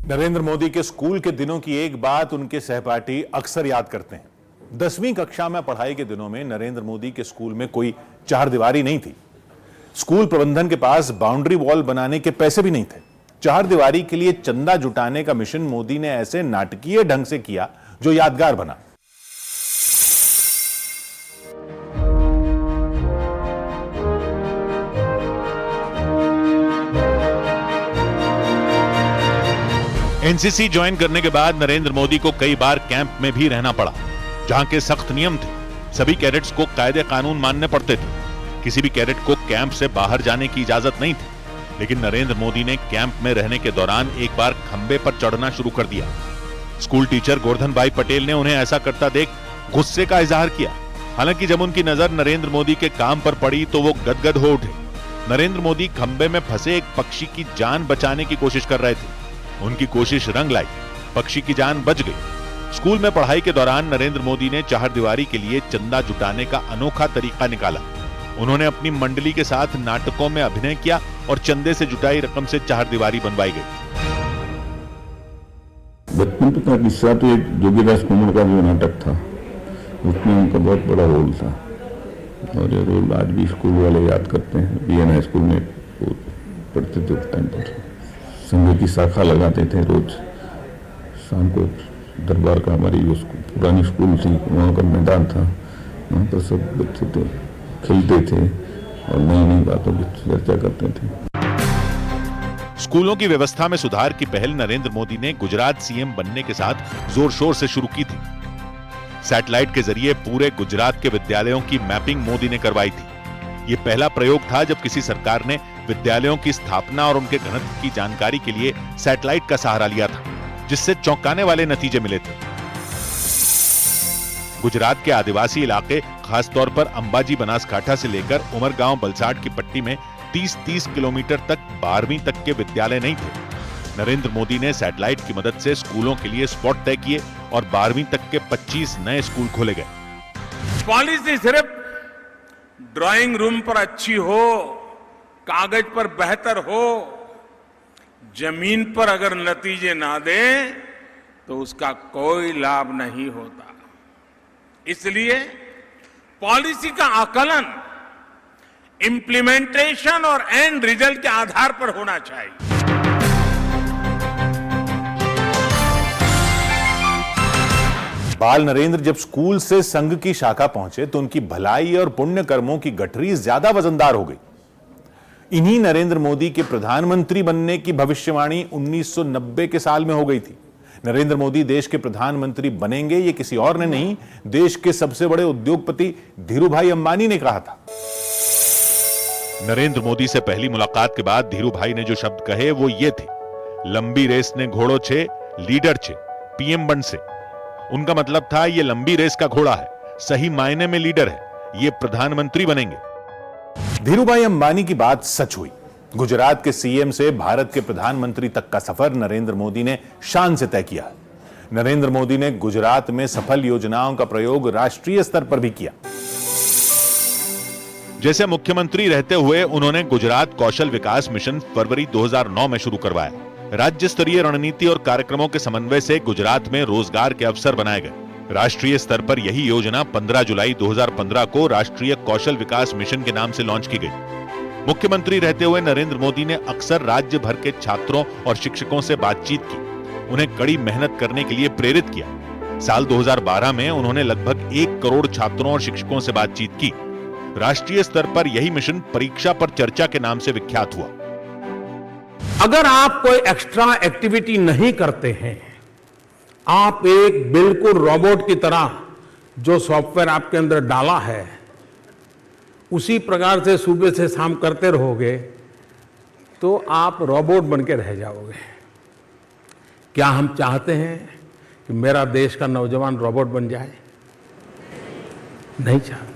नरेंद्र मोदी के स्कूल के दिनों की एक बात उनके सहपाठी अक्सर याद करते हैं। 10वीं कक्षा में पढ़ाई के दिनों में नरेंद्र मोदी के स्कूल में कोई चारदीवारी नहीं थी। स्कूल प्रबंधन के पास बाउंड्री वॉल बनाने के पैसे भी नहीं थे। चारदीवारी के लिए चंदा जुटाने का मिशन मोदी ने ऐसे नाटकीय ढंग से किया जो यादगार बना। एनसीसी ज्वाइन करने के बाद नरेंद्र मोदी को कई बार कैंप में भी रहना पड़ा, जहां के सख्त नियम थे। सभी कैडेट्स को कायदे कानून मानने पड़ते थे। किसी भी कैडेट को कैंप से बाहर जाने की इजाजत नहीं थी। लेकिन नरेंद्र मोदी ने कैंप में रहने के दौरान एक बार खंबे पर चढ़ना शुरू कर दिया। स्कूल टीचर गोवर्धन भाई पटेल ने उन्हें ऐसा करता देख गुस्से का इजहार किया। हालांकि जब उनकी नजर नरेंद्र मोदी के काम पर पड़ी तो वो गदगद हो उठे। नरेंद्र मोदी खंबे में फंसे एक पक्षी की जान बचाने की कोशिश कर रहे थे। उनकी कोशिश रंग लाई, पक्षी की जान बच गई। स्कूल में पढ़ाई के दौरान नरेंद्र मोदी ने चारदीवारी के लिए चंदा जुटाने का अनोखा तरीका निकाला। उन्होंने अपनी मंडली के साथ नाटकों में अभिनय किया और चंदे से जुटाई रकम से चारदीवारी बनवाई गई। बचपन का किस्सा तो एक जोगीदास कुमार का जो नाटक था, उसमें उनका बहुत बड़ा रोल था और ये रोल आज भी स्कूल वाले याद करते हैं। बीएन स्कूल में पढ़ते थे उस टाइम पर। संघ की शाखा लगाते थे रोज शाम को। दरबार का हमारी जो पुरानी स्कूल थी, वहाँ का मैदान था, वहाँ पर सब बच्चे तो खेलते थे और नई नई बातों की चर्चा करते थे। स्कूलों की व्यवस्था में सुधार की पहल नरेंद्र मोदी ने गुजरात सीएम बनने के साथ जोर शोर से शुरू की थी। सैटेलाइट के जरिए पूरे गुजरात के विद्यालयों की मैपिंग मोदी ने करवाई थी। ये पहला प्रयोग था जब किसी सरकार ने विद्यालयों की स्थापना और उनके घनत्व की जानकारी के लिए सैटेलाइट का सहारा लिया था, जिससे चौंकाने वाले नतीजे मिले थे। गुजरात के आदिवासी इलाके, खासतौर पर अंबाजी बनासकांठा से लेकर उमरगांव बलसाड़ की पट्टी में 30-30 किलोमीटर तक 12वीं तक के विद्यालय नहीं थे। नरेंद्र मोदी ने सैटेलाइट की मदद से स्कूलों के लिए स्पॉट तय किए और 12वीं तक के 25 नए स्कूल खोले गए। पॉलिसी सिर्फ ड्राइंग रूम पर अच्छी हो, कागज पर बेहतर हो, जमीन पर अगर नतीजे ना दे तो उसका कोई लाभ नहीं होता। इसलिए पॉलिसी का आकलन इंप्लीमेंटेशन और एंड रिजल्ट के आधार पर होना चाहिए। बाल नरेंद्र जब स्कूल से संघ की शाखा पहुंचे तो उनकी भलाई और पुण्य कर्मों की गठरी ज्यादा वजनदार हो गई। इन्हीं नरेंद्र मोदी के प्रधानमंत्री बनने की भविष्यवाणी 1990 के साल में हो गई थी। नरेंद्र मोदी देश के प्रधानमंत्री बनेंगे, ये किसी और ने नहीं, देश के सबसे बड़े उद्योगपति धीरूभाई अंबानी ने कहा था। नरेंद्र मोदी से पहली मुलाकात के बाद धीरूभाई ने जो शब्द कहे वो ये थे, लंबी रेस ने घोड़ो छे, लीडर छे, पीएम बन से। उनका मतलब था ये लंबी रेस का घोड़ा है, सही मायने में लीडर है, ये प्रधानमंत्री बनेंगे। धीरूभाई अंबानी की बात सच हुई। गुजरात के सीएम से भारत के प्रधानमंत्री तक का सफर नरेंद्र मोदी ने शान से तय किया। नरेंद्र मोदी ने गुजरात में सफल योजनाओं का प्रयोग राष्ट्रीय स्तर पर भी किया। जैसे मुख्यमंत्री रहते हुए उन्होंने गुजरात कौशल विकास मिशन फरवरी 2009 में शुरू करवाया। राज्य स्तरीय रणनीति और कार्यक्रमों के समन्वय से गुजरात में रोजगार के अवसर बनाए गए। राष्ट्रीय स्तर पर यही योजना 15 जुलाई 2015 को राष्ट्रीय कौशल विकास मिशन के नाम से लॉन्च की गई। मुख्यमंत्री रहते हुए नरेंद्र मोदी ने अक्सर राज्य भर के छात्रों और शिक्षकों से बातचीत की, उन्हें कड़ी मेहनत करने के लिए प्रेरित किया। साल 2012 में उन्होंने लगभग 1 करोड़ छात्रों और शिक्षकों से बातचीत की। राष्ट्रीय स्तर पर यही मिशन परीक्षा पर चर्चा के नाम से विख्यात हुआ। अगर आप कोई एक्स्ट्रा एक्टिविटी नहीं करते हैं, आप एक बिल्कुल रोबोट की तरह जो सॉफ्टवेयर आपके अंदर डाला है उसी प्रकार से सुबह से शाम करते रहोगे तो आप रोबोट बन के रह जाओगे। क्या हम चाहते हैं कि मेरा देश का नौजवान रोबोट बन जाए? नहीं चाहते।